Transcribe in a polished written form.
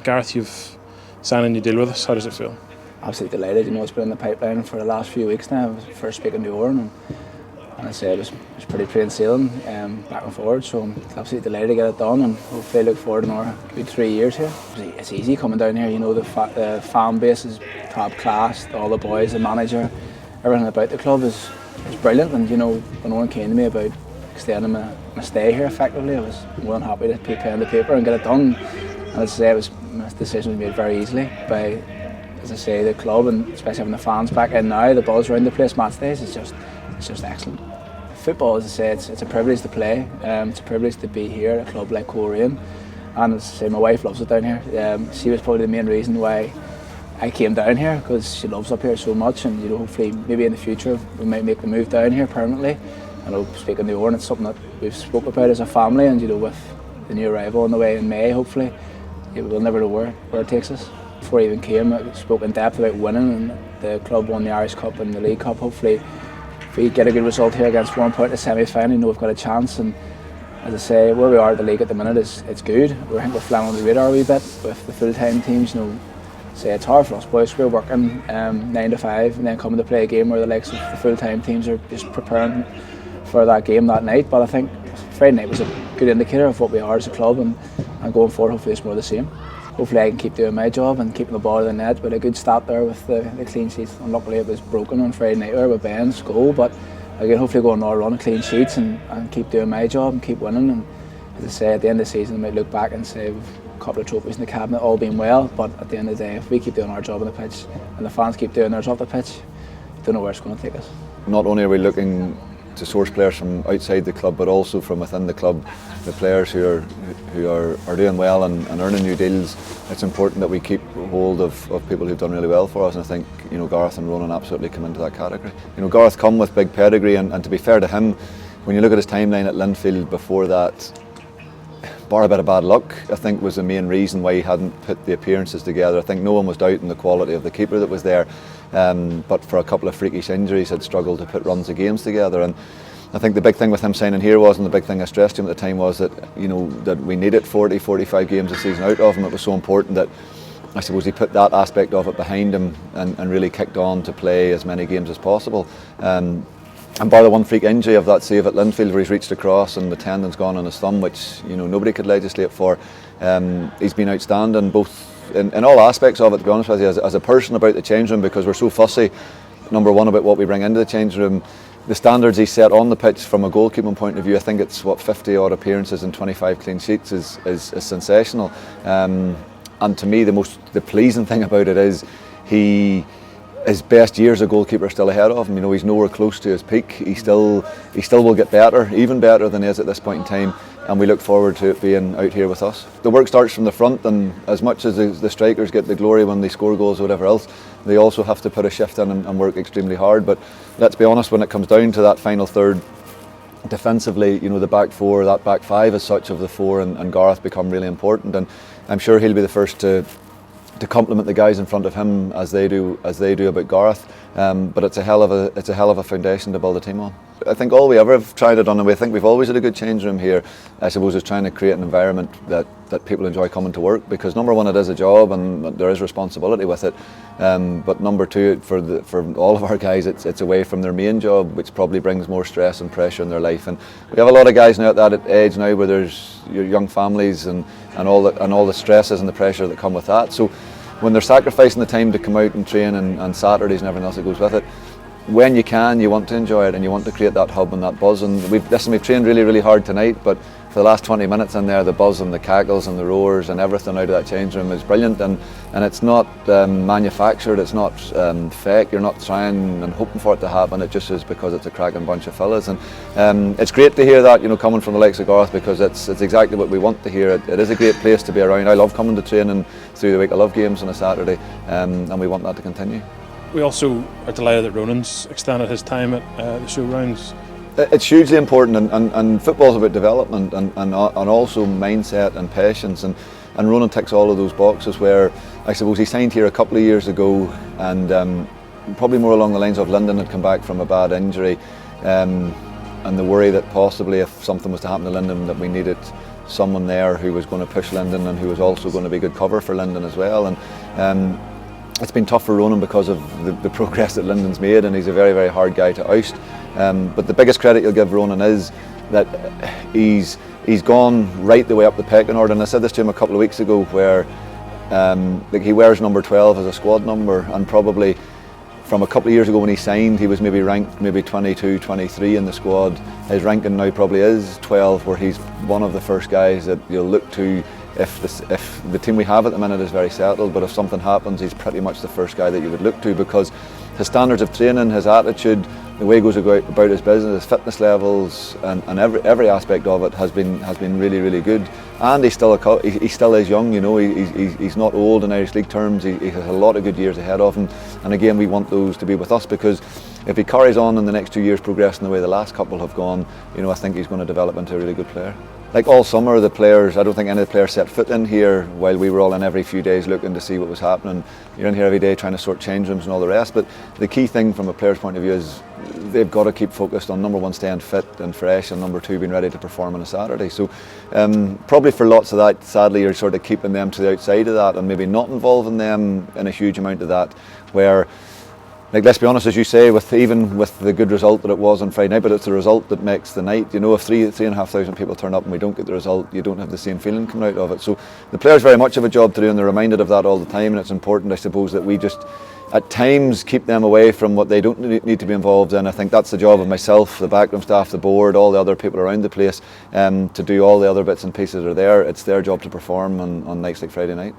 Gareth, you've signed a new deal with us. How does it feel? Absolutely delighted. You know, it's been in the pipeline for the last few weeks now. I was first speaking to Oran, and I said it was pretty plain sailing, back and forward. So I'm absolutely delighted to get it done, and hopefully look forward to another good 3 years here. It's easy coming down here. You know, the fan base is top class. All the boys, the manager, everything about the club is brilliant. And you know, when Oran came to me about extending my stay here, effectively, I was more than happy to put pen to paper and get it done. And as I say, my decision was made very easily by, as I say, the club, and especially having the fans back in now, the buzz around the place, match days, it's just excellent. Football, as I say, it's a privilege to play. It's a privilege to be here at a club like Coleraine, and as I say, my wife loves it down here. She was probably the main reason why I came down here, because she loves up here so much, and you know, hopefully maybe in the future we might make the move down here permanently. I know, speaking to Oran, it's something that we've spoke about as a family, and you know, with the new arrival on the way in May, hopefully, we'll never know where it takes us. Before I even came, I spoke in depth about winning, and the club won the Irish Cup and the League Cup. Hopefully, if we get a good result here against Warren Point in the semi-final, you know we've got a chance. And as I say, where we are at the league at the minute it's good. I think we're flying on the radar a wee bit with the full-time teams. You know, say it's hard for us boys. We're working 9 to 5, and then coming to play a game where the likes of the full-time teams are just preparing for that game that night. But I think Friday night was a good indicator of what we are as a club, and going forward, hopefully it's more the same. Hopefully I can keep doing my job and keeping the ball in the net. With a good start there with the clean sheets. Unluckily it was broken on Friday night with Ben's goal, but again, hopefully go on another run of clean sheets and keep doing my job and keep winning. And as I say, at the end of the season I might look back and say we've a couple of trophies in the cabinet, all being well, but at the end of the day, if we keep doing our job on the pitch and the fans keep doing theirs off the pitch, I don't know where it's going to take us. Not only are we looking to source players from outside the club, but also from within the club, the players who are doing well and earning new deals. It's important that we keep hold of people who've done really well for us, and I think, you know, Gareth and Ronan absolutely come into that category. You know, Gareth come with big pedigree, and to be fair to him, when you look at his timeline at Linfield before that, bar a bit of bad luck, I think was the main reason why he hadn't put the appearances together. I think no one was doubting the quality of the keeper that was there, but for a couple of freakish injuries had struggled to put runs of games together. And I think the big thing with him signing here was, and the big thing I stressed to him at the time was that, you know, that we needed 40-45 games a season out of him. It was so important that I suppose he put that aspect of it behind him and really kicked on to play as many games as possible. And bar the one freak injury of that save at Linfield where he's reached across and the tendon's gone on his thumb, which, you know, nobody could legislate for, he's been outstanding both in all aspects of it, to be honest with you, as a person about the change room, because we're so fussy, number one, about what we bring into the change room. The standards he set on the pitch from a goalkeeping point of view, I think it's 50 odd appearances and 25 clean sheets is sensational. And to me, the pleasing thing about it is his best years as a goalkeeper are still ahead of him. You know, he's nowhere close to his peak. He still will get better, even better than he is at this point in time, and we look forward to it being out here with us. The work starts from the front, and as much as the strikers get the glory when they score goals or whatever else, they also have to put a shift in and work extremely hard. But let's be honest, when it comes down to that final third, defensively, you know, the back four, that back five as such of the four, and Gareth become really important, and I'm sure he'll be the first to compliment the guys in front of him as they do about Gareth. But it's a hell of a foundation to build a team on. I think all we ever have tried it on, and we think we've always had a good change room here, I suppose, is trying to create an environment that people enjoy coming to work, because number one, it is a job and there is responsibility with it, but number two, for all of our guys, it's away from their main job, which probably brings more stress and pressure in their life. And we have a lot of guys now at that age now where there's your young families and all the stresses and the pressure that come with that. So when they're sacrificing the time to come out and train and Saturdays and everything else that goes with it, when you can, you want to enjoy it and you want to create that hub and that buzz. And we've trained really, really hard tonight, but for the last 20 minutes in there, the buzz and the cackles and the roars and everything out of that change room is brilliant. And it's not manufactured, it's not fake. You're not trying and hoping for it to happen. It just is because it's a cracking bunch of fellas. And it's great to hear that, you know, coming from the likes of Gareth, because it's exactly what we want to hear. It is a great place to be around. I love coming to training through the week. I love games on a Saturday, and we want that to continue. We also are delighted that Ronan's extended his time at the Showgrounds. It's hugely important, and football's about development and also mindset and patience, and Ronan ticks all of those boxes, where I suppose he signed here a couple of years ago, and probably more along the lines of Lyndon had come back from a bad injury, and the worry that possibly if something was to happen to Lyndon that we needed someone there who was going to push Lyndon and who was also going to be good cover for Lyndon as well. And it's been tough for Ronan because of the progress that Lyndon's made, and he's a very, very hard guy to oust. But the biggest credit you'll give Ronan is that he's gone right the way up the pecking order. And I said this to him a couple of weeks ago, where like he wears number 12 as a squad number, and probably from a couple of years ago when he signed, he was maybe ranked maybe 22, 23 in the squad. His ranking now probably is 12, where he's one of the first guys that you'll look to if the team we have at the minute is very settled, but if something happens, he's pretty much the first guy that you would look to, because his standards of training, his attitude, the way he goes about his business, his fitness levels, and every aspect of it has been really, really good. And he still is young, you know. He's not old in Irish League terms. He has a lot of good years ahead of him. And again, we want those to be with us, because if he carries on in the next 2 years progressing the way the last couple have gone, you know, I think he's going to develop into a really good player. Like all summer, the players, I don't think any of the players set foot in here while we were all in every few days looking to see what was happening. You're in here every day trying to sort change rooms and all the rest, but the key thing from a player's point of view is they've got to keep focused on, number one, staying fit and fresh, and number two, being ready to perform on a Saturday. So probably for lots of that, sadly, you're sort of keeping them to the outside of that and maybe not involving them in a huge amount of that, where, like, let's be honest, as you say, even with the good result that it was on Friday night, but it's the result that makes the night. You know, if 3,500 people turn up and we don't get the result, you don't have the same feeling coming out of it. So the players very much have a job to do, and they're reminded of that all the time, and it's important, I suppose, that we just at times keep them away from what they don't need to be involved in. I think that's the job of myself, the backroom staff, the board, all the other people around the place, to do all the other bits and pieces that are there. It's their job to perform on nights like Friday night.